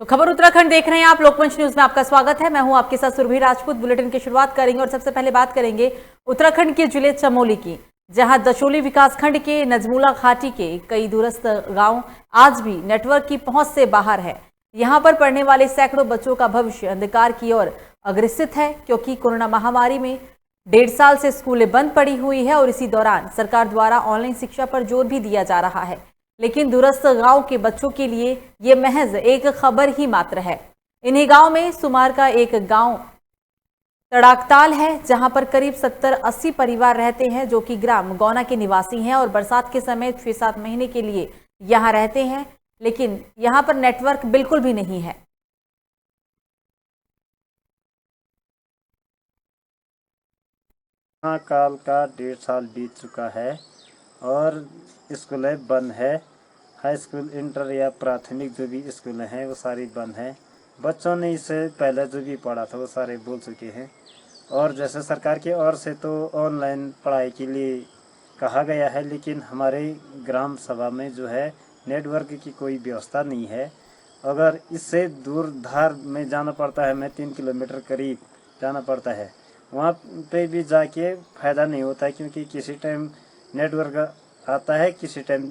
तो खबर उत्तराखंड देख रहे हैं आप। लोकमंच न्यूज में आपका स्वागत है। मैं हूं आपके साथ सुरभि राजपूत। बुलेटिन की शुरुआत करेंगे और सबसे पहले बात करेंगे उत्तराखंड के जिले चमोली की, जहां दशोली विकासखंड के नजमुला घाटी के कई दूरस्थ गांव आज भी नेटवर्क की पहुंच से बाहर है। यहां पर पढ़ने वाले सैकड़ों बच्चों का भविष्य अंधकार की ओर अग्रसित है, क्योंकि कोरोना महामारी में 1.5 साल से स्कूलें बंद पड़ी हुई है और इसी दौरान सरकार द्वारा ऑनलाइन शिक्षा पर जोर भी दिया जा रहा है। लेकिन दूरस्थ गांव के बच्चों के लिए ये महज एक खबर ही मात्र है। इन्हीं गांव में सुमार का एक गांव तड़ाकताल है, जहां पर करीब 70-80 परिवार रहते हैं, जो कि ग्राम गौना के निवासी हैं और बरसात के समय 6-7 महीने के लिए यहां रहते हैं। लेकिन यहां पर नेटवर्क बिल्कुल भी नहीं है। काल का 1.5 साल बीत चुका है और स्कूलें बंद है। हाई स्कूल, इंटर या प्राथमिक जो भी स्कूलें हैं वो सारी बंद हैं। बच्चों ने इससे पहले जो भी पढ़ा था वो सारे भूल चुके हैं। और जैसे सरकार की ओर से तो ऑनलाइन पढ़ाई के लिए कहा गया है, लेकिन हमारे ग्राम सभा में जो है नेटवर्क की कोई व्यवस्था नहीं है। अगर इससे दूर धार में जाना पड़ता है, हमें 3 किलोमीटर करीब जाना पड़ता है, वहाँ पे भी जाके फ़ायदा नहीं होता है, क्योंकि किसी टाइम नेटवर्क आता है, किसी टाइम।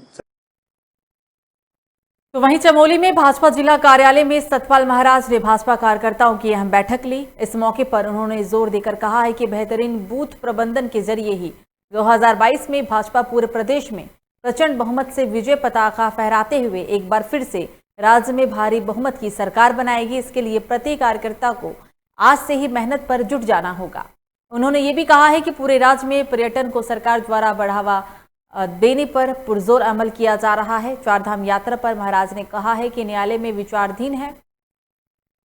तो वहीं चमोली में भाजपा जिला कार्यालय में सतपाल महाराज ने भाजपा कार्यकर्ताओं की अहम बैठक ली। इस मौके पर उन्होंने जोर देकर कहा है कि बेहतरीन बूथ प्रबंधन के जरिए ही 2022 में भाजपा पूरे प्रदेश में प्रचंड बहुमत से विजय पताका फहराते हुए एक बार फिर से राज्य में भारी बहुमत की सरकार बनाएगी। इसके लिए प्रत्येक कार्यकर्ता को आज से ही मेहनत पर जुट जाना होगा। उन्होंने ये भी कहा है कि पूरे राज्य में पर्यटन को सरकार द्वारा बढ़ावा देने पर पुरजोर अमल किया जा रहा है। चारधाम यात्रा पर महाराज ने कहा है कि न्यायालय में विचाराधीन है,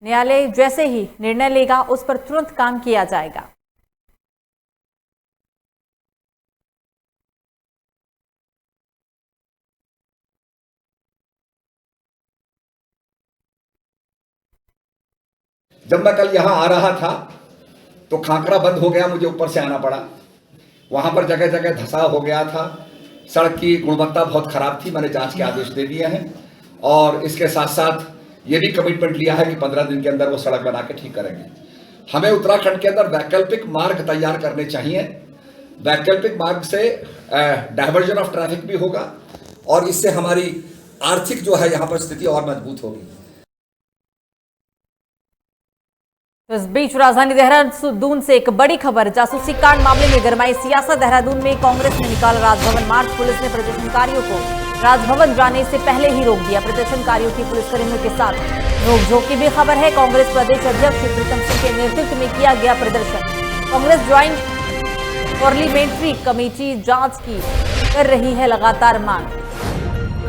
न्यायालय जैसे ही निर्णय लेगा उस पर तुरंत काम किया जाएगा। जब मैं कल यहां आ रहा था तो खाकरा बंद हो गया, मुझे ऊपर से आना पड़ा। वहां पर जगह जगह धंसाव हो गया था, सड़क की गुणवत्ता बहुत खराब थी। मैंने जांच के आदेश दे दिए हैं और इसके साथ साथ ये भी कमिटमेंट लिया है कि 15 दिन के अंदर वो सड़क बना के ठीक करेंगे। हमें उत्तराखंड के अंदर वैकल्पिक मार्ग तैयार करने चाहिए। वैकल्पिक मार्ग से डायवर्जन ऑफ ट्रैफिक भी होगा और इससे हमारी आर्थिक जो है यहाँ पर स्थिति और मजबूत होगी। तो इस बीच राजधानी देहरादून से एक बड़ी खबर। जासूसी कांड मामले में गरमाई सियासत। देहरादून में कांग्रेस ने निकाला राजभवन मार्च। पुलिस ने प्रदर्शनकारियों को राजभवन जाने से पहले ही रोक दिया। प्रदर्शनकारियों की पुलिसकर्मियों के साथ नोकझोंक की भी खबर है। कांग्रेस प्रदेश अध्यक्ष प्रीतम सिंह के नेतृत्व में किया गया प्रदर्शन। कांग्रेस ज्वाइंट पार्लियामेंट्री कमेटी जांच की कर रही है लगातार मांग।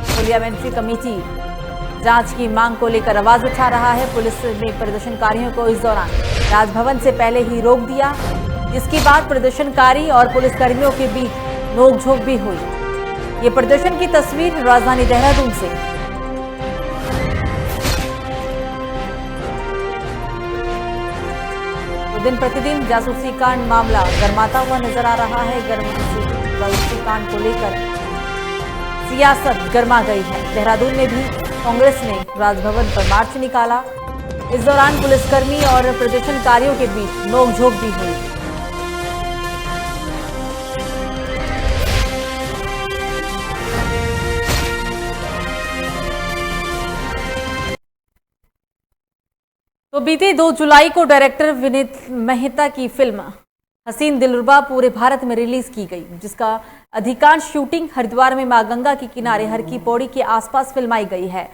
पार्लियामेंट्री कमेटी जांच की मांग को लेकर आवाज उठा रहा है। पुलिस ने प्रदर्शनकारियों को इस दौरान राजभवन से पहले ही रोक दिया, जिसके बाद प्रदर्शनकारी और पुलिसकर्मियों के बीच नोकझोंक भी हुई। ये प्रदर्शन की तस्वीर राजधानी देहरादून से। तो दिन प्रतिदिन जासूसी कांड मामला गरमाता हुआ नजर आ रहा है। जासूसी कांड को लेकर सियासत गर्मा गई है। देहरादून में भी कांग्रेस ने राजभवन पर मार्च निकाला। इस दौरान पुलिसकर्मी और प्रदर्शनकारियों के बीच नोकझोंक भी हुई। तो बीते 2 जुलाई को डायरेक्टर विनीत मेहता की फिल्म हसीन दिलरुबा पूरे भारत में रिलीज की गई, जिसका अधिकांश शूटिंग हरिद्वार में मां गंगा के किनारे हर की पौड़ी के आसपास फिल्माई गई है।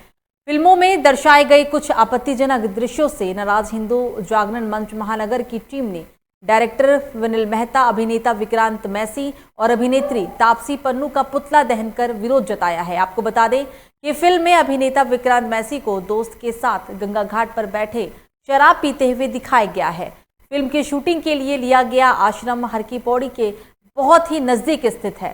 फिल्मों में दर्शाए गए कुछ आपत्तिजनक दृश्यों से नाराज हिंदू जागरण मंच महानगर की टीम ने डायरेक्टर विनील मेहता, अभिनेता विक्रांत मैसी और अभिनेत्री तापसी पन्नू का पुतला दहन कर विरोध जताया है। आपको बता दें कि फिल्म में अभिनेता विक्रांत मैसी को दोस्त के साथ गंगा घाट पर बैठे शराब पीते हुए दिखाया गया है। फिल्म की शूटिंग के लिए लिया गया आश्रम हर की पौड़ी के बहुत ही नजदीक स्थित है।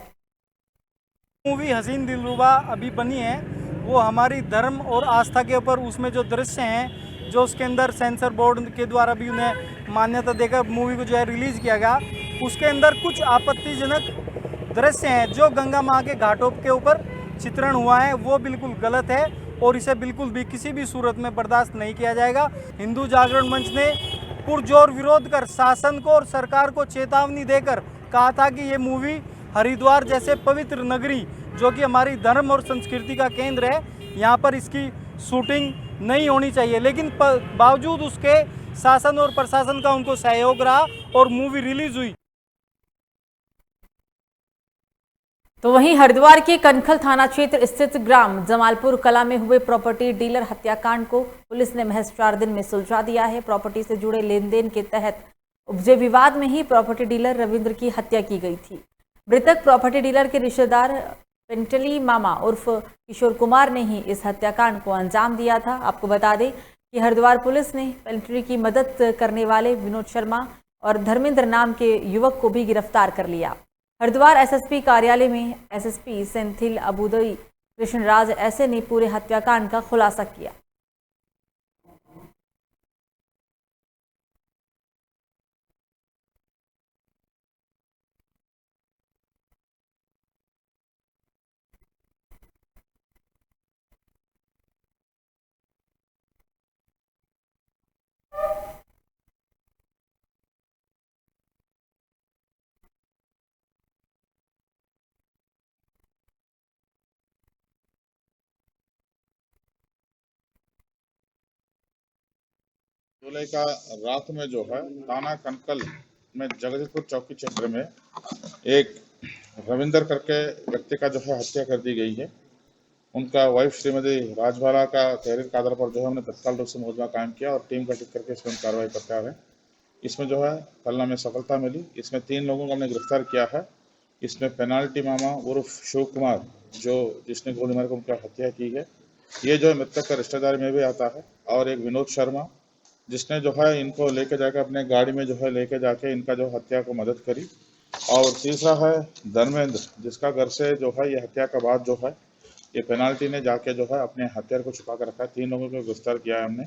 मूवी हसीन दिलरुबा अभी बनी है, वो हमारी धर्म और आस्था के ऊपर उसमें जो दृश्य हैं, जो उसके अंदर सेंसर बोर्ड के द्वारा भी उन्हें मान्यता देकर मूवी को जो है रिलीज़ किया गया, उसके अंदर कुछ आपत्तिजनक दृश्य हैं जो गंगा माँ के घाटों के ऊपर चित्रण हुआ है, वो बिल्कुल गलत है। और इसे बिल्कुल भी किसी भी सूरत में बर्दाश्त नहीं किया जाएगा। हिंदू जागरण मंच ने पुरजोर विरोध कर शासन को और सरकार को चेतावनी देकर कहा था कि ये मूवी हरिद्वार जैसे पवित्र नगरी, जो कि हमारी धर्म और संस्कृति का केंद्र है, यहाँ पर इसकी शूटिंग नहीं होनी चाहिए। लेकिन बावजूद उसके शासन और प्रशासन का उनको सहयोग रहा और मूवी रिलीज हुई। तो वहीं हरिद्वार के कनखल थाना क्षेत्र स्थित ग्राम जमालपुर कला में हुए प्रॉपर्टी डीलर हत्याकांड को पुलिस ने महज 4 दिन में सुलझा दिया है। प्रॉपर्टी से जुड़े लेन देन के तहत उपजे विवाद में ही प्रॉपर्टी डीलर रविंद्र की हत्या की गई थी। मृतक प्रॉपर्टी डीलर के रिश्तेदार पेंटली मामा उर्फ किशोर कुमार ने ही इस हत्याकांड को अंजाम दिया था। आपको बता दें कि हरिद्वार पुलिस ने पेंटली की मदद करने वाले विनोद शर्मा और धर्मेंद्र नाम के युवक को भी गिरफ्तार कर लिया। हरिद्वार एसएसपी कार्यालय में एसएसपी सेंथिल अबुदई कृष्णराज ऐसे ने पूरे हत्याकांड का खुलासा किया। जुलाई का रात में जो है थाना कनकल में जगदीशपुर चौकी क्षेत्र में एक रविंदर करके व्यक्ति का जो है हत्या कर दी गई है। उनका वाइफ श्रीमती राजबाला का तहरीर के आधार पर जो है हमने तत्काल रूप से मुकदमा कायम किया और टीम गठित करके इसमें कार्रवाई करते आ रहे हैं। इसमें जो है कल हमें सफलता मिली। इसमें 3 लोगों को हमने गिरफ्तार किया है। इसमें पेनाल्टी मामा उर्फ शिव कुमार जिसने गोली मार कर उनकी हत्या की है, ये जो है मृतक का रिश्तेदार में भी आता है, और एक विनोद शर्मा जिसने जो है इनको लेके जाकर अपने गाड़ी में जो है लेके जाके इनका जो हत्या को मदद करी, और तीसरा है धर्मेंद्र जिसका घर से जो है ये हत्या के बाद जो है ये पेनाल्टी ने जाके जो है अपने हथियार को छुपा कर रखा है। 3 लोगों को गिरफ्तार किया है हमने,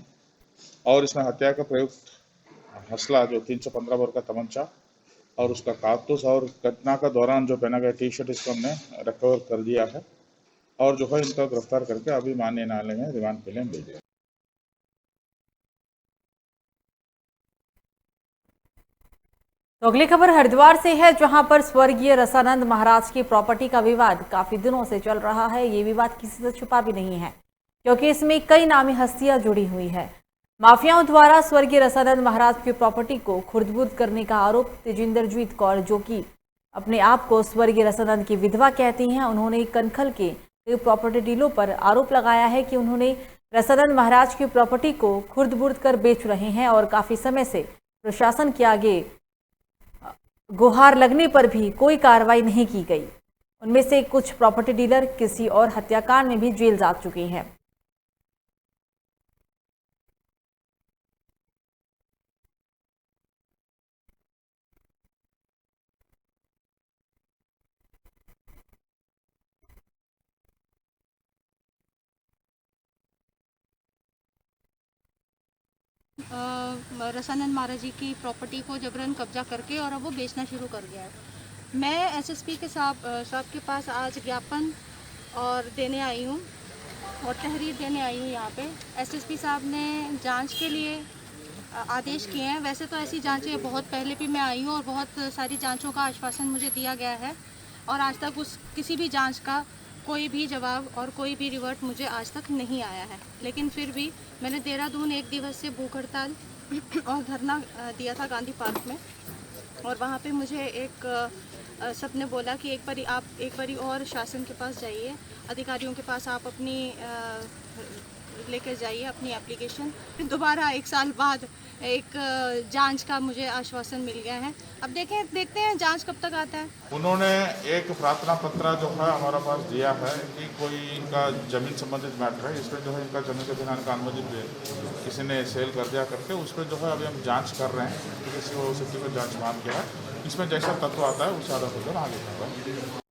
और इसमें हत्या का प्रयुक्त हसला जो 315 बोर का तमंचा और उसका कारतूस और घटना का दौरान जो पहना गया टी-शर्ट इसको हमने रिकवर कर दिया है, और जो है इनका गिरफ्तार करके अभी माननीय न्यायालय में रिमांड के लिए भेज दिया। तो अगली खबर हरिद्वार से है, जहां पर स्वर्गीय रसानंद महाराज की प्रॉपर्टी का विवाद काफी दिनों से चल रहा है। ये विवाद किसी से छुपा भी नहीं है, क्योंकि इसमें कई नामी हस्तियां जुड़ी हुई है। माफियाओं द्वारा स्वर्गीय रसानंद महाराज की प्रॉपर्टी को खुर्द-बुर्द करने का आरोप तेजिंदरजीत कौर, जो कि अपने आप को स्वर्गीय रसानंद की विधवा कहती हैं, उन्होंने कनखल के प्रॉपर्टी डीलों पर आरोप लगाया है कि उन्होंने रसानंद महाराज की प्रॉपर्टी को खुर्द-बुर्द कर बेच रहे हैं, और काफी समय से प्रशासन के आगे गुहार लगने पर भी कोई कार्रवाई नहीं की गई। उनमें से कुछ प्रॉपर्टी डीलर किसी और हत्याकांड में भी जेल जा चुके हैं। रसानंद महाराज जी की प्रॉपर्टी को जबरन कब्जा करके और अब वो बेचना शुरू कर गया है। मैं एसएसपी के साहब के पास आज ज्ञापन और देने आई हूँ और तहरीर देने आई हूँ। यहाँ पे एसएसपी साहब ने जांच के लिए आदेश किए हैं। वैसे तो ऐसी जांचें बहुत पहले भी मैं आई हूँ और बहुत सारी जांचों का आश्वासन मुझे दिया गया है, और आज तक किसी भी जांच का कोई भी जवाब और कोई भी रिवर्ट मुझे आज तक नहीं आया है। लेकिन फिर भी मैंने देहरादून 1 दिवसीय भूख हड़ताल और धरना दिया था गांधी पार्क में, और वहाँ पे मुझे एक सबने बोला कि आप एक बारी और शासन के पास जाइए, अधिकारियों के पास आप अपनी लेकर जाइए अपनी एप्लीकेशन। दोबारा 1 साल बाद एक जांच का मुझे आश्वासन मिल गया है। अब देखते हैं जांच कब तक आता है। उन्होंने एक प्रार्थना पत्र जो है हमारा पास दिया है कि कोई इनका जमीन संबंधित मैटर है, इसमें जो है इनका जमीन के बिना इनका अनुमति किसी ने सेल कर दिया करके, उस पर जो है अभी हम जांच कर रहे हैं। किसी को सिटी को जांच मांग किया है, इसमें जैसा तत्व आता है उस आधार पर आगे कर रहे हैं।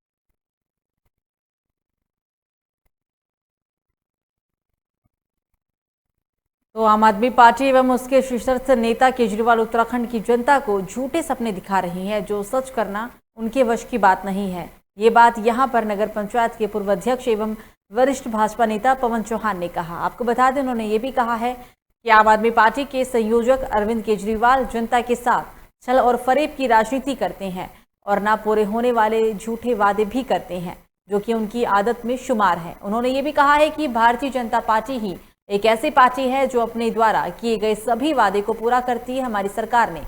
तो आम आदमी पार्टी एवं उसके शीर्षस्थ नेता केजरीवाल उत्तराखंड की जनता को झूठे सपने दिखा रही हैं, जो सच करना उनके वश की बात नहीं है। ये बात यहां पर नगर पंचायत के पूर्व अध्यक्ष एवं वरिष्ठ भाजपा नेता पवन चौहान ने कहा। आपको बता दें, उन्होंने ये भी कहा है कि आम आदमी पार्टी के संयोजक अरविंद केजरीवाल जनता के साथ छल और फरेब की राजनीति करते हैं और ना पूरे होने वाले झूठे वादे भी करते हैं, जो कि उनकी आदत में शुमार है। उन्होंने ये भी कहा है कि भारतीय जनता पार्टी ही एक ऐसी पार्टी है जो अपने द्वारा किए गए सभी वादे को पूरा करती है। हमारी सरकार ने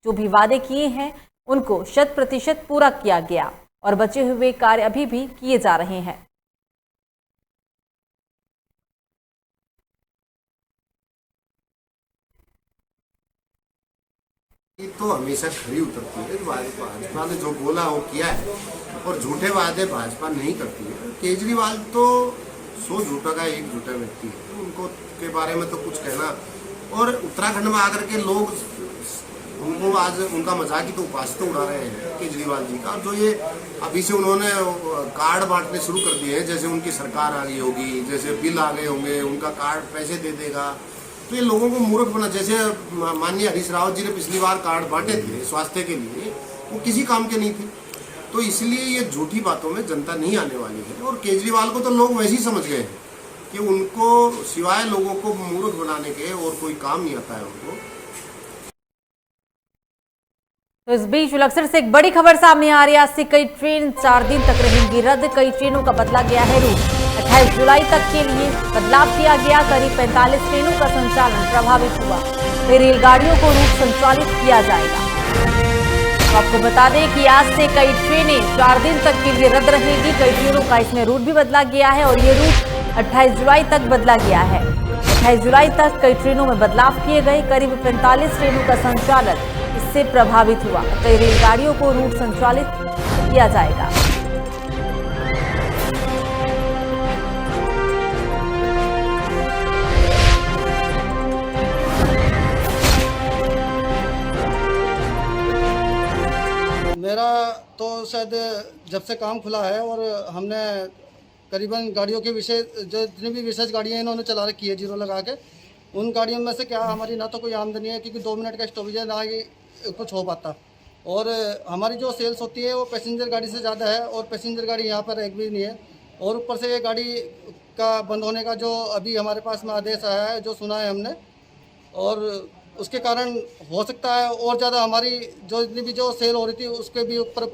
जो भी वादे किए हैं उनको 100% पूरा किया गया और बचे हुए कार्य अभी भी किए जा रहे हैं। ये तो हमेशा खरी उतरती है। भाजपा ने जो बोला वो किया है और झूठे वादे भाजपा नहीं करती है। केजरीवाल तो 100 झूठा का एक झूठा व्यक्ति है, उनको के बारे में तो कुछ कहना। और उत्तराखंड में आकर के लोग उनको आज उनका मजाक ही तो उपास तो उड़ा रहे हैं केजरीवाल जी का। जो ये अभी से उन्होंने कार्ड बांटने शुरू कर दिए हैं, जैसे उनकी सरकार आ गई होगी, जैसे बिल आ गए होंगे, उनका कार्ड पैसे दे देगा, तो ये लोगों को मूर्ख बना। जैसे माननीय हरीश रावत जी ने पिछली बार कार्ड बांटे थे स्वास्थ्य के लिए, वो किसी काम के नहीं थे। तो इसलिए ये झूठी बातों में जनता नहीं आने वाली है। और केजरीवाल को तो लोग वैसे ही समझ गए हैं कि उनको सिवाय लोगों को मूर्ख बनाने के और कोई काम नहीं आता है उनको। तो इस बीच लक्सर से एक बड़ी खबर सामने आ रही है। आज से कई ट्रेन 4 दिन तक रहेंगी रद्द। कई ट्रेनों का बदला गया है रूट। 28 जुलाई तक के लिए बदलाव किया गया। करीब 45 ट्रेनों का संचालन प्रभावित हुआ। कई रेलगाड़ियों को रूट संचालित किया जाएगा। तो आपको बता दें कि आज से कई ट्रेनें 4 दिन तक के लिए रद्द रहेंगी। कई ट्रेनों का इसमें रूट भी बदला गया है और ये रूट 28 जुलाई तक बदला गया है। 28 जुलाई तक कई ट्रेनों में बदलाव किए गए। करीब 45 ट्रेनों का संचालन इससे प्रभावित हुआ। कई रेलगाड़ियों को रूट संचालित किया जाएगा। मेरा तो शायद जब से काम खुला है और हमने करीबन गाड़ियों के विशेष जो जितनी भी विशेष गाड़ियाँ इन्होंने चला रखी है जीरो लगा के, उन गाड़ियों में से क्या हमारी ना तो कोई आमदनी है, क्योंकि 2 मिनट का स्टॉपेज है, ना ही कुछ हो पाता। और हमारी जो सेल्स होती है वो पैसेंजर गाड़ी से ज़्यादा है और पैसेंजर गाड़ी यहाँ पर एक भी नहीं है। और ऊपर से ये गाड़ी का बंद होने का जो अभी हमारे पास में आदेश आया है, जो सुना है हमने, और उसके कारण हो सकता है और ज़्यादा हमारी जो इतनी भी जो सेल हो रही थी उसके भी ऊपर।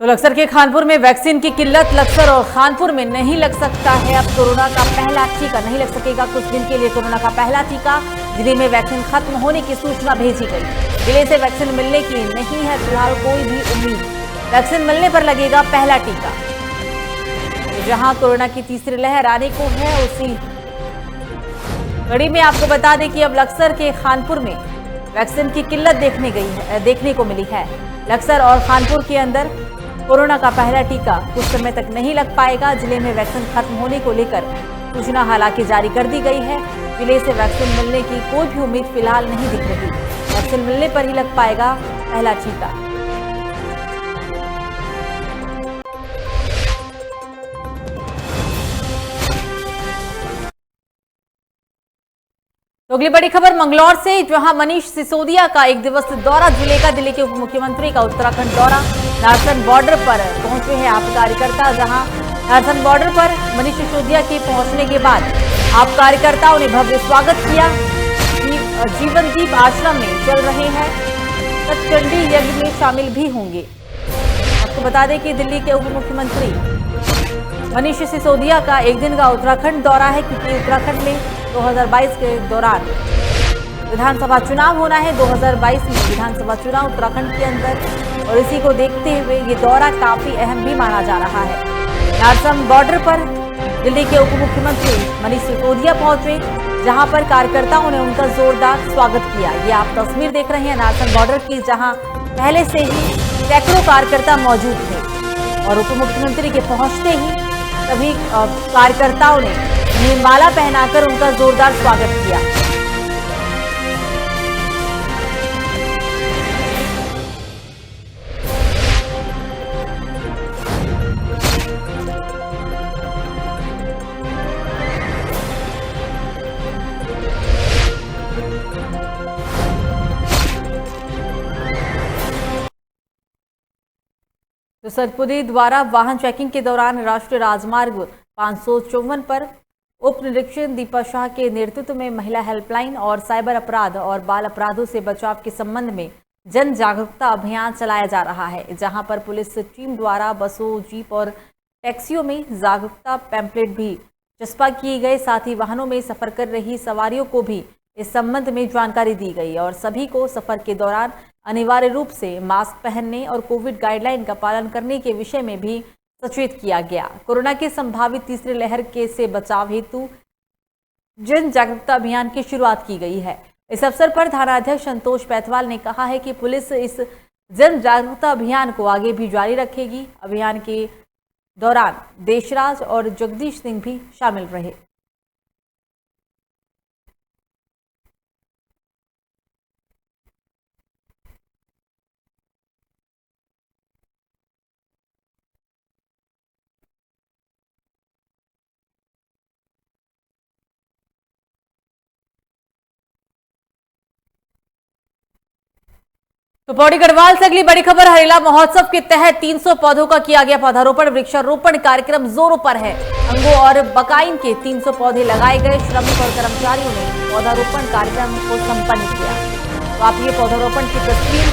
तो लक्सर के खानपुर में वैक्सीन की किल्लत। लक्सर और खानपुर में नहीं लग सकता है अब कोरोना का पहला टीका। नहीं लग सकेगा कुछ दिन के लिए कोरोना का पहला टीका। जिले में वैक्सीन खत्म होने की सूचना भेजी गई। जिले से वैक्सीन मिलने की नहीं है फिलहाल कोई भी उम्मीद। वैक्सीन मिलने पर लगेगा पहला टीका। जहां कोरोना की तीसरी लहर आने को है, उसी कड़ी में आपको बता दें कि अब लक्सर के खानपुर में वैक्सीन की किल्लत देखने को मिली है। लक्सर और खानपुर के अंदर कोरोना का पहला टीका कुछ समय तक नहीं लग पाएगा। जिले में वैक्सीन खत्म होने को लेकर सूचना हालांकि जारी कर दी गई है। जिले से वैक्सीन मिलने की कोई भी उम्मीद फिलहाल नहीं दिख रही। वैक्सीन मिलने पर ही लग पाएगा पहला टीका। तो अगली बड़ी खबर मंगलौर से, जहां मनीष सिसोदिया का 1 दिवसीय दौरा जिलेगा। दिल्ली के उप मुख्यमंत्री का उत्तराखंड दौरा। नारसन बॉर्डर पर पहुंचे हैं आप कार्यकर्ता। जहां नारसन बॉर्डर पर मनीष सिसोदिया के पहुंचने के बाद आप कार्यकर्ताओं ने भव्य स्वागत किया। जीवन दीप आश्रम में चल रहे हैं। सतचंडी यज्ञ में शामिल भी होंगे। आपको बता दें कि दिल्ली के उप मुख्यमंत्री मनीष सिसोदिया का 1 दिन का उत्तराखंड दौरा है, क्योंकि उत्तराखंड में 2022 के दौरान विधानसभा चुनाव होना है। 2022 में विधानसभा चुनाव उत्तराखंड के अंदर, और इसी को देखते हुए ये दौरा काफी अहम भी माना जा रहा है। नारसन बॉर्डर पर दिल्ली के उप मुख्यमंत्री मनीष सिसोदिया पहुंचे, जहां पर कार्यकर्ताओं ने उनका जोरदार स्वागत किया। ये आप तस्वीर देख रहे हैं नारसन बॉर्डर की, जहां पहले से ही सैकड़ों कार्यकर्ता मौजूद थे और उप मुख्यमंत्री के पहुंचते ही सभी कार्यकर्ताओं ने उन्हें माला पहनाकर उनका जोरदार स्वागत किया। तो सरपुरी द्वारा वाहन चेकिंग के दौरान राष्ट्रीय राजमार्ग 554 पर उप निरीक्षक दीपा शाह के नेतृत्व में महिला हेल्पलाइन और साइबर अपराध और बाल अपराधों से बचाव के संबंध में जन जागरूकता अभियान चलाया जा रहा है, जहां पर पुलिस टीम द्वारा बसों, जीप और टैक्सियों में जागरूकता पैम्पलेट भी चस्पा किए गए। साथ ही वाहनों में सफर कर रही सवारियों को भी इस संबंध में जानकारी दी गई और सभी को सफर के दौरान अनिवार्य रूप से मास्क पहनने और कोविड गाइडलाइन का पालन करने के विषय में भी सचेत किया गया। कोरोना की संभावित तीसरी लहर के से बचाव हेतु जन जागरूकता अभियान की शुरुआत की गई है। इस अवसर पर थानाध्यक्ष संतोष पैथवाल ने कहा है कि पुलिस इस जन जागरूकता अभियान को आगे भी जारी रखेगी। अभियान के दौरान देशराज और जगदीश सिंह भी शामिल रहे। तो पौड़ी गढ़वाल से अगली बड़ी खबर, हरेला महोत्सव के तहत 300 पौधों का किया गया पौधारोपण। वृक्षारोपण कार्यक्रम जोरों पर है। अंगों और बकाइन के 300 पौधे लगाए गए। श्रमिक और कर्मचारियों ने पौधारोपण कार्यक्रम को संपन्न किया। तो आप ये पौधारोपण की तस्वीर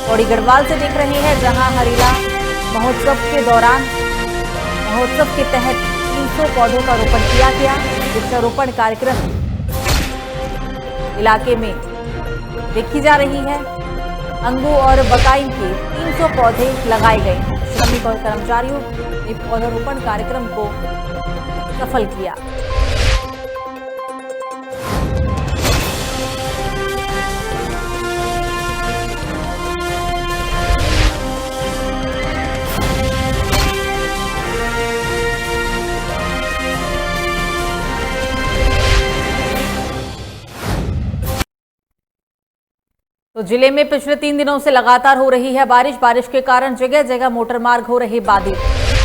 पौड़ी गढ़वाल से देख रहे हैं, जहां हरेला महोत्सव के दौरान महोत्सव के तहत 300 पौधों का रोपण किया गया। वृक्षारोपण कार्यक्रम इलाके में देखी जा रही है। अंगू और बकाइन के 300 पौधे लगाए गए। श्रमिक और कर्मचारियों ने पौधारोपण कार्यक्रम को सफल किया। तो जिले में पिछले 3 दिनों से लगातार हो रही है बारिश के कारण जगह जगह मोटर मार्ग हो रहे बाधित।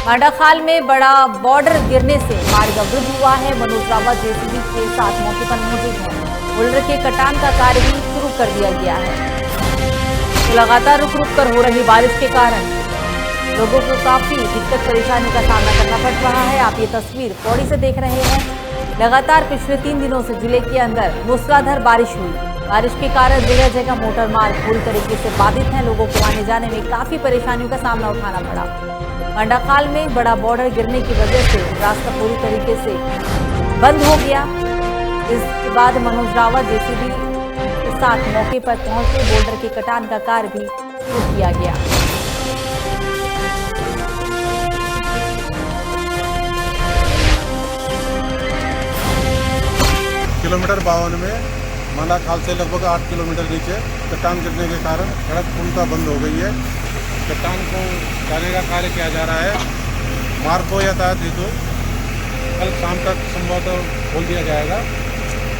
मांडाखाल में बड़ा बॉर्डर गिरने से मार्ग अवरुद्ध हुआ है। मनोज रावत जेसीबी के साथ मौके पर मौजूद है। बोल्डर के कटान का कार्य भी शुरू कर दिया गया है। तो लगातार रुक रुक कर हो रही बारिश के कारण लोगों को काफी दिक्कत परेशानी का सामना करना पड़ रहा है। आप ये तस्वीर पौड़ी से देख रहे हैं। लगातार पिछले 3 दिनों से जिले के अंदर मूसलाधार बारिश हुई। बारिश के कारण जगह जगह मोटर मार्ग पूरी तरीके से बाधित हैं। लोगों को आने जाने में काफी परेशानियों का सामना उठाना पड़ा। मंडाखाल में बड़ा बॉर्डर गिरने की वजह से रास्ता पूरी तरीके से बंद हो गया। इसके बाद मनोज रावत जेसीबी के साथ मौके पर पहुंचे। बॉर्डर के कटान का कार्य भी शुरू किया गया। किलोमीटर 52 में मांडाखाल से लगभग 8 किलोमीटर नीचे चट्टान गिरने के कारण सड़क पूर्णतः बंद हो गई है। चट्टान को हटाने का कार्य किया जा रहा है। मार्ग को यातायात हेतु कल शाम तक संभवतः खोल दिया जाएगा।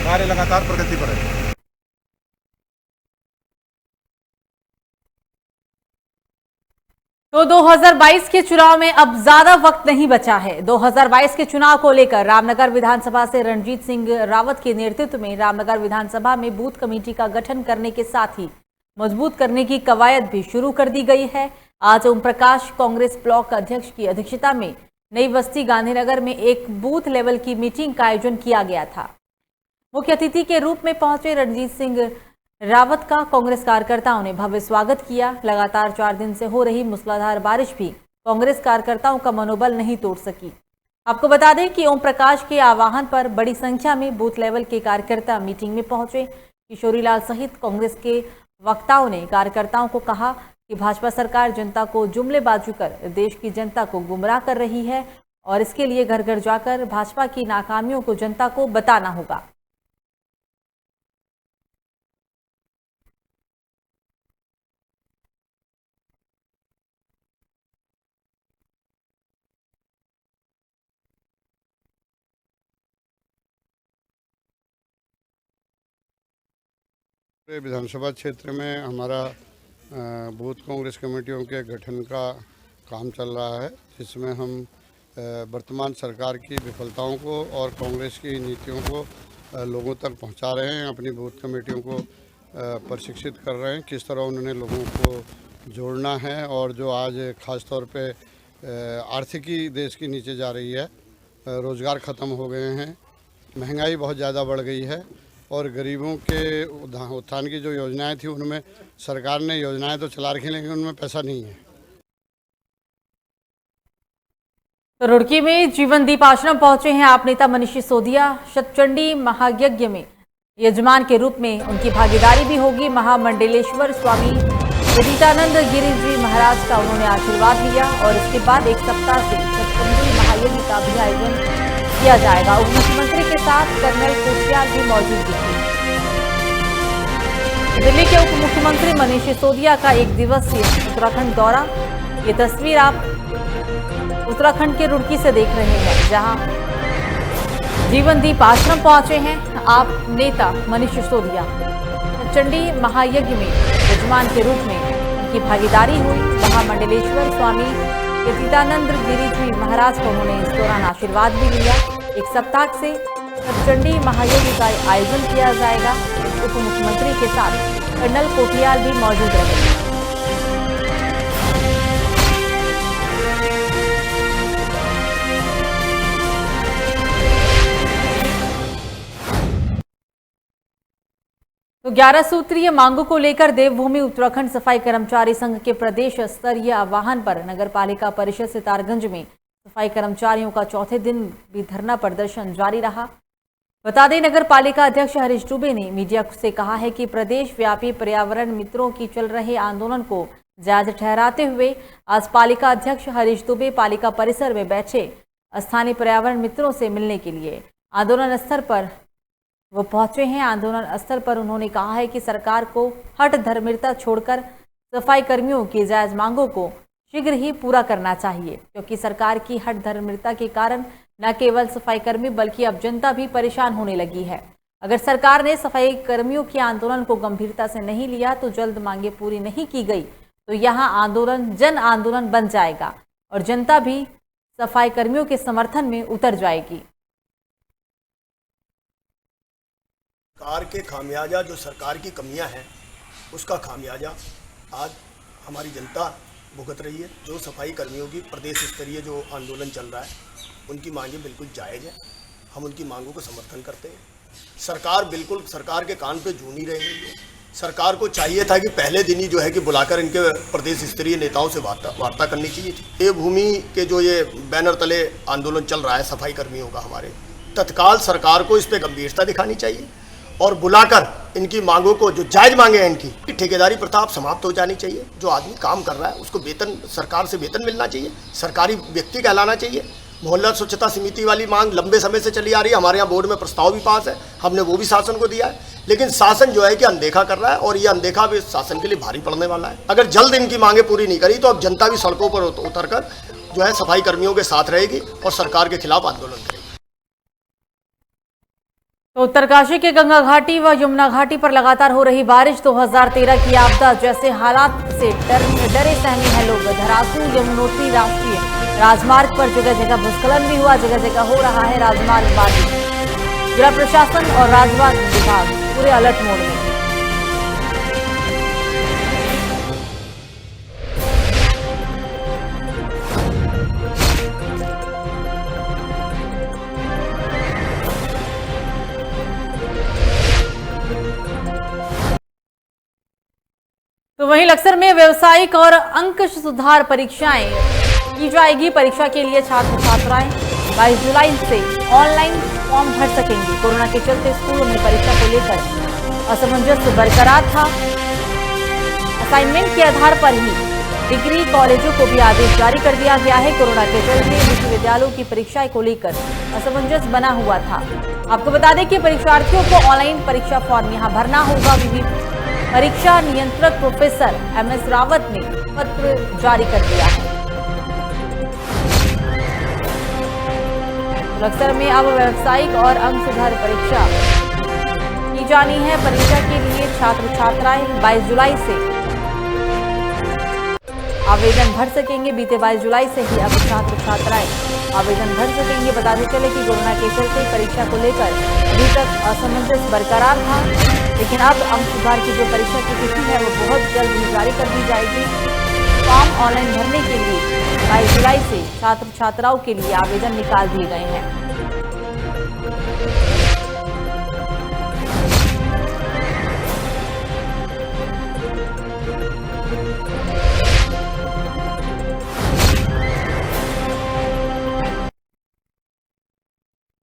कार्य लगातार प्रगति पर है। तो 2022 के चुनाव में अब ज्यादा वक्त नहीं बचा है। 2022 के चुनाव को लेकर रामनगर विधानसभा से रणजीत सिंह रावत के नेतृत्व में रामनगर विधानसभा में बूथ कमेटी का गठन करने के साथ ही मजबूत करने की कवायद भी शुरू कर दी गई है। आज ओम प्रकाश कांग्रेस ब्लॉक अध्यक्ष की अध्यक्षता में नई बस्ती गांधीनगर में एक बूथ लेवल की मीटिंग का आयोजन किया गया था। मुख्य अतिथि के रूप में पहुंचे रणजीत सिंह रावत का कांग्रेस कार्यकर्ताओं ने भव्य स्वागत किया। लगातार 4 दिन से हो रही मूसलाधार बारिश भी कांग्रेस कार्यकर्ताओं का मनोबल नहीं तोड़ सकी। आपको बता दें कि ओम प्रकाश के आह्वान पर बड़ी संख्या में बूथ लेवल के कार्यकर्ता मीटिंग में पहुंचे। किशोरीलाल सहित कांग्रेस के वक्ताओं ने कार्यकर्ताओं को कहा कि भाजपा सरकार जनता को जुमलेबाजी कर देश की जनता को गुमराह कर रही है और इसके लिए घर घर जाकर भाजपा की नाकामियों को जनता को बताना होगा। विधानसभा क्षेत्र में हमारा बूथ कांग्रेस कमेटियों के गठन का काम चल रहा है, जिसमें हम वर्तमान सरकार की विफलताओं को और कांग्रेस की नीतियों को लोगों तक पहुंचा रहे हैं। अपनी बूथ कमेटियों को प्रशिक्षित कर रहे हैं किस तरह उन्होंने लोगों को जोड़ना है। और जो आज ख़ास तौर पे आर्थिकी देश की नीचे जा रही है, रोज़गार ख़त्म हो गए हैं, महंगाई बहुत ज़्यादा बढ़ गई है और गरीबों के उत्थान की जो योजनाएं थी उनमें सरकार ने योजनाएं तो चला रखी लेकिन उनमें पैसा नहीं है। तो रुड़की में जीवन दीप आश्रम पहुंचे हैं आप नेता मनीष सिसोदिया। शतचंडी महायज्ञ में यजमान के रूप में उनकी भागीदारी भी होगी। महामंडलेश्वर स्वामी विदितानंद गिरी जी महाराज का उन्होंने आशीर्वाद लिया और इसके बाद एक सप्ताह से शतचंडी महायज्ञ का भी आयोजन किया जाएगा। उप मुख्यमंत्री के साथ कर्नल कोशियार भी मौजूद थे। दिल्ली के उप मुख्यमंत्री मनीष सिसोदिया का 1 दिवसीय उत्तराखंड दौरा। ये तस्वीर आप उत्तराखंड के रुड़की से देख रहे हैं, जहां जीवन दीप आश्रम पहुंचे हैं आप नेता मनीष सिसोदिया। चंडी महायज्ञ में यजमान के रूप में उनकी भागीदारी हुई। महामंडलेश्वर स्वामी विदितानंद गिरी जी महाराज को उन्होंने इस दौरान आशीर्वाद भी लिया। 1 सप्ताह से चंडी महायज्ञ का आयोजन किया जाएगा। उप मुख्यमंत्री के साथ कर्नल कोटियाल भी मौजूद रहेंगे। तो 11 सूत्रीय मांगों को लेकर देवभूमि उत्तराखंड सफाई कर्मचारी संघ के प्रदेश स्तरीय आह्वान पर नगर पालिका परिषद सितारगंज में सफाई कर्मचारियों का चौथे दिन भी धरना प्रदर्शन जारी रहा। बता दें, नगर पालिका अध्यक्ष हरीश दुबे ने मीडिया से कहा है कि प्रदेश व्यापी पर्यावरण मित्रों की चल रहे आंदोलन को जायज ठहराते हुए आज पालिका अध्यक्ष हरीश दुबे पालिका परिसर में बैठे स्थानीय पर्यावरण मित्रों से मिलने के लिए आंदोलन स्थल पर वो पहुंचे हैं। आंदोलन स्थल पर उन्होंने कहा है कि सरकार को हठ धर्मिता छोड़कर सफाई कर्मियों की जायज मांगों को शीघ्र ही पूरा करना चाहिए, क्योंकि सरकार की हठ धर्मिता के कारण न केवल सफाई कर्मी बल्कि अब जनता भी परेशान होने लगी है। अगर सरकार ने सफाई कर्मियों के आंदोलन को गंभीरता से नहीं लिया तो जल्द मांगे पूरी नहीं की गई तो यहाँ आंदोलन जन आंदोलन बन जाएगा और जनता भी सफाई कर्मियों के समर्थन में उतर जाएगी। सरकार के खामियाजा जो सरकार की कमियां हैं उसका खामियाजा आज हमारी जनता भुगत रही है। जो सफाई कर्मियों की प्रदेश स्तरीय जो आंदोलन चल रहा है उनकी मांगें बिल्कुल जायज़ हैं, हम उनकी मांगों को समर्थन करते हैं। सरकार के कान पे जू नहीं रही है। सरकार को चाहिए था कि पहले दिन ही जो है कि बुलाकर इनके प्रदेश स्तरीय नेताओं से वार्ता करनी चाहिए थी। देवभूमि के जो ये बैनर तले आंदोलन चल रहा है सफाई कर्मियों का, हमारे तत्काल सरकार को इस पर गंभीरता दिखानी चाहिए और बुलाकर इनकी मांगों को, जो जायज मांगे हैं इनकी, ठेकेदारी प्रथा समाप्त हो जानी चाहिए। जो आदमी काम कर रहा है उसको वेतन, सरकार से वेतन मिलना चाहिए, सरकारी व्यक्ति कहलाना चाहिए। मोहल्ला स्वच्छता समिति वाली मांग लंबे समय से चली आ रही है, हमारे यहाँ बोर्ड में प्रस्ताव भी पास है, हमने वो भी शासन को दिया है, लेकिन शासन जो है कि अनदेखा कर रहा है और ये अनदेखा भी शासन के लिए भारी पड़ने वाला है। अगर जल्द इनकी मांगे पूरी नहीं करी तो अब जनता भी सड़कों पर उतरकर जो है सफाई कर्मियों के साथ रहेगी और सरकार के खिलाफ आंदोलन करेगी। तो उत्तरकाशी के गंगा घाटी व यमुना घाटी पर लगातार हो रही बारिश 2013 की आपदा जैसे हालात से डरे सहमे हैं लोग। धरासू यमुनोत्री राष्ट्रीय राजमार्ग पर जगह जगह भूस्खलन भी हुआ, जगह जगह हो रहा है राजमार्ग बाधित। जिला प्रशासन और राजमार्ग विभाग पूरे अलर्ट मोड में। तो वहीं लक्सर में व्यावसायिक और अंक सुधार परीक्षाएं की जाएगी। परीक्षा के लिए छात्र छात्राएं 22 जुलाई से ऑनलाइन फॉर्म भर सकेंगे। कोरोना के चलते स्कूलों में परीक्षा को लेकर असमंजस बरकरार था। असाइनमेंट के आधार पर ही डिग्री कॉलेजों को भी आदेश जारी कर दिया गया है। कोरोना के चलते विश्वविद्यालयों की परीक्षाएं को लेकर असमंजस बना हुआ था। आपको बता दें कि परीक्षार्थियों को ऑनलाइन परीक्षा फॉर्म यहां भरना होगा। विधि परीक्षा नियंत्रक प्रोफेसर MS रावत ने पत्र जारी कर दिया है। लक्सर में अब व्यावसायिक और अंक सुधार परीक्षा की जानी है। परीक्षा के लिए छात्र छात्राएं 22 जुलाई से आवेदन भर सकेंगे। बीते 22 जुलाई से ही अब छात्र छात्राएं आवेदन भर सकेंगे। बताते चले कि कोरोना के चलते परीक्षा को लेकर अभी तक असमंजस बरकरार था, लेकिन अब अंक सुधार की जो परीक्षा की तिथि है वो बहुत जल्द ही जारी कर दी जाएगी। फॉर्म ऑनलाइन भरने के लिए 22 जुलाई से छात्र छात्राओं के लिए आवेदन निकाल दिए गए हैं।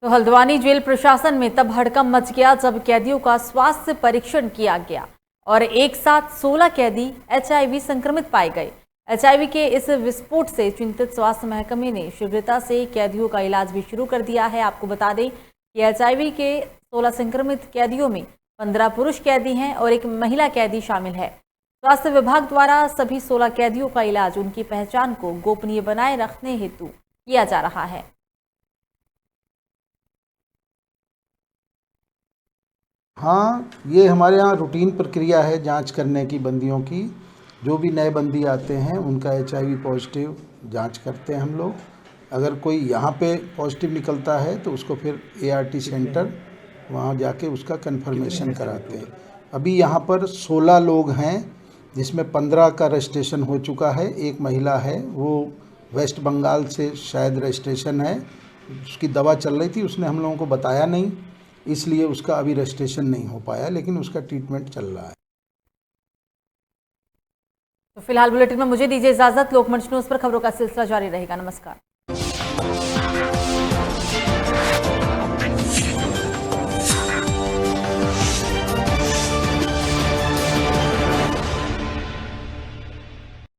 तो हल्द्वानी जेल प्रशासन में तब हड़कंप मच गया जब कैदियों का स्वास्थ्य परीक्षण किया गया और एक साथ 16 कैदी HIV संक्रमित पाए गए। HIV के इस विस्फोट से चिंतित स्वास्थ्य महकमे ने शीघ्रता से कैदियों का इलाज भी शुरू कर दिया है। आपको बता दें कि HIV के 16 संक्रमित कैदियों में 15 पुरुष कैदी हैं और एक महिला कैदी शामिल है। स्वास्थ्य विभाग द्वारा सभी 16 कैदियों का इलाज उनकी पहचान को गोपनीय बनाए रखने हेतु किया जा रहा है। हाँ, ये हमारे यहाँ रूटीन प्रक्रिया है जांच करने की बंदियों की। जो भी नए बंदी आते हैं उनका HIV पॉजिटिव जांच करते हैं हम लोग। अगर कोई यहाँ पे पॉजिटिव निकलता है तो उसको फिर ART सेंटर वहाँ जाके उसका कंफर्मेशन कराते हैं। अभी यहाँ पर 16 लोग हैं जिसमें 15 का रजिस्ट्रेशन हो चुका है। एक महिला है, वो वेस्ट बंगाल से शायद रजिस्ट्रेशन है, उसकी दवा चल रही थी, उसने हम लोगों को बताया नहीं, इसलिए उसका अभी रजिस्ट्रेशन नहीं हो पाया, लेकिन उसका ट्रीटमेंट चल रहा है। तो फिलहाल बुलेटिन में मुझे दीजिए इजाजत। लोकमंच न्यूज़ पर खबरों का सिलसिला जारी रहेगा। नमस्कार।